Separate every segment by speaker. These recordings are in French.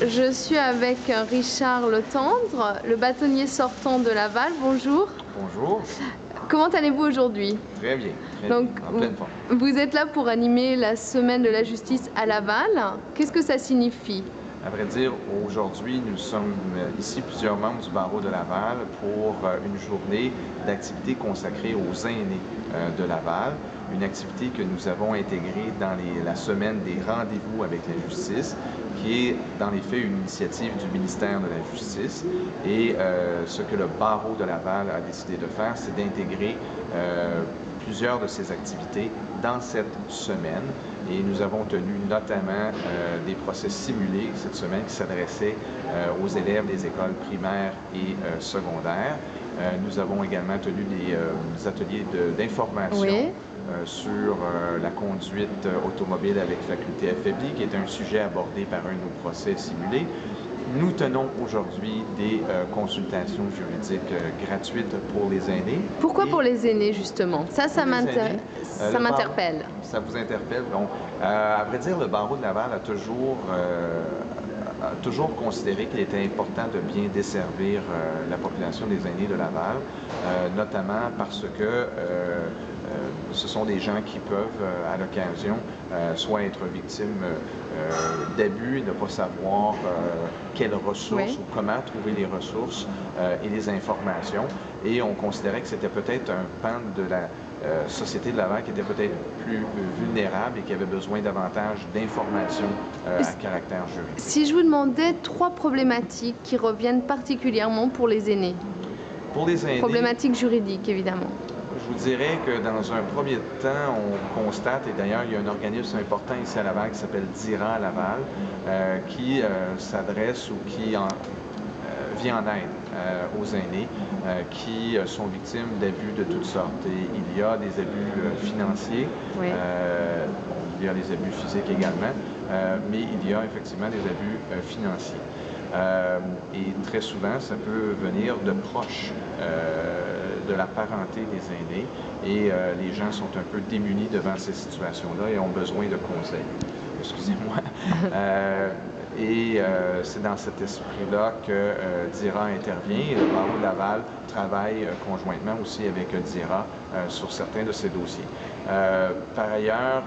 Speaker 1: Je suis avec Richard Letendre, le bâtonnier sortant de Laval. Bonjour.
Speaker 2: Bonjour.
Speaker 1: Comment allez-vous aujourd'hui?
Speaker 2: Très bien,
Speaker 1: Donc,
Speaker 2: en pleine forme.
Speaker 1: Vous êtes là pour animer la Semaine de la justice à Laval. Qu'est-ce que ça signifie?
Speaker 2: À vrai dire, aujourd'hui, nous sommes ici plusieurs membres du barreau de Laval pour une journée d'activité consacrée aux aînés de Laval, une activité que nous avons intégrée dans la semaine des rendez-vous avec la justice, qui est dans les faits une initiative du ministère de la Justice. Et ce que le barreau de Laval a décidé de faire, c'est d'intégrer plusieurs de ces activités dans cette semaine. Et nous avons tenu notamment des procès simulés cette semaine qui s'adressaient aux élèves des écoles primaires et secondaires. Nous avons également tenu des ateliers d'information sur la conduite automobile avec faculté affaiblie, qui est un sujet abordé par un de nos procès simulés. Nous tenons aujourd'hui des consultations juridiques gratuites pour les aînés.
Speaker 1: Pourquoi pour les aînés, justement? Ça m'interpelle.
Speaker 2: Ça vous interpelle? Donc, à vrai dire, le barreau de Laval a toujours considéré qu'il était important de bien desservir la population des aînés de Laval, notamment parce que ce sont des gens qui peuvent, à l'occasion, soit être victimes d'abus et ne pas savoir quelles ressources ou comment trouver les ressources et les informations. Et on considérait que c'était peut-être un pan de la société de Laval qui était peut-être plus vulnérable et qui avait besoin davantage d'informations à caractère juridique.
Speaker 1: Si je vous demandais 3 problématiques qui reviennent particulièrement pour les aînés.
Speaker 2: Pour les aînés,
Speaker 1: problématiques juridiques, évidemment.
Speaker 2: Je vous dirais que dans un premier temps, on constate, et d'ailleurs il y a un organisme important ici à Laval qui s'appelle DIRA à Laval, qui s'adresse ou qui vient en aide aux aînés qui sont victimes d'abus de toutes sortes. Et il y a des abus financiers, il y a des abus physiques également, mais il y a effectivement des abus financiers. Et très souvent, ça peut venir de proches de la parenté des aînés et les gens sont un peu démunis devant ces situations-là et ont besoin de conseils. Excusez-moi. C'est dans cet esprit-là que DIRA intervient et le barreau de Laval travaille conjointement aussi avec DIRA sur certains de ces dossiers. Par ailleurs,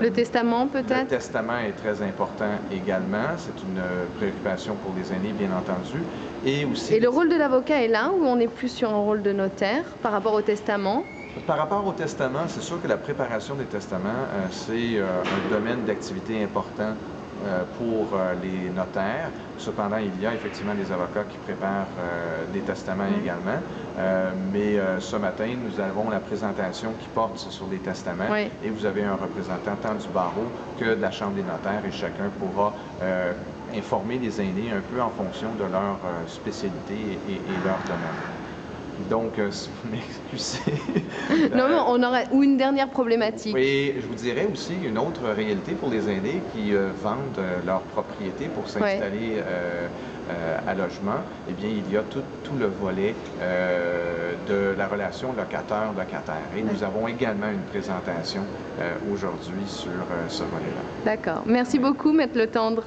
Speaker 1: le testament peut-être?
Speaker 2: Le testament est très important également. C'est une préoccupation pour les aînés, bien entendu. Et
Speaker 1: le rôle de l'avocat est là, où on est plus sur un rôle de notaire par rapport au testament?
Speaker 2: Par rapport au testament, c'est sûr que la préparation des testaments, c'est un domaine d'activité important pour les notaires. Cependant, il y a effectivement des avocats qui préparent des testaments également. Mais ce matin, nous avons la présentation qui porte sur les testaments et vous avez un représentant tant du barreau que de la Chambre des notaires et chacun pourra informer les aînés un peu en fonction de leur spécialité et leur domaine. Donc, si vous m'excusez.
Speaker 1: Non, on aurait une dernière problématique.
Speaker 2: Oui, je vous dirais aussi une autre réalité pour les aînés qui vendent leur propriété pour s'installer à logement. Eh bien, il y a tout le volet de la relation locataire-locataire. Et nous avons également une présentation aujourd'hui sur ce volet-là.
Speaker 1: D'accord. Merci beaucoup, Maître Letendre.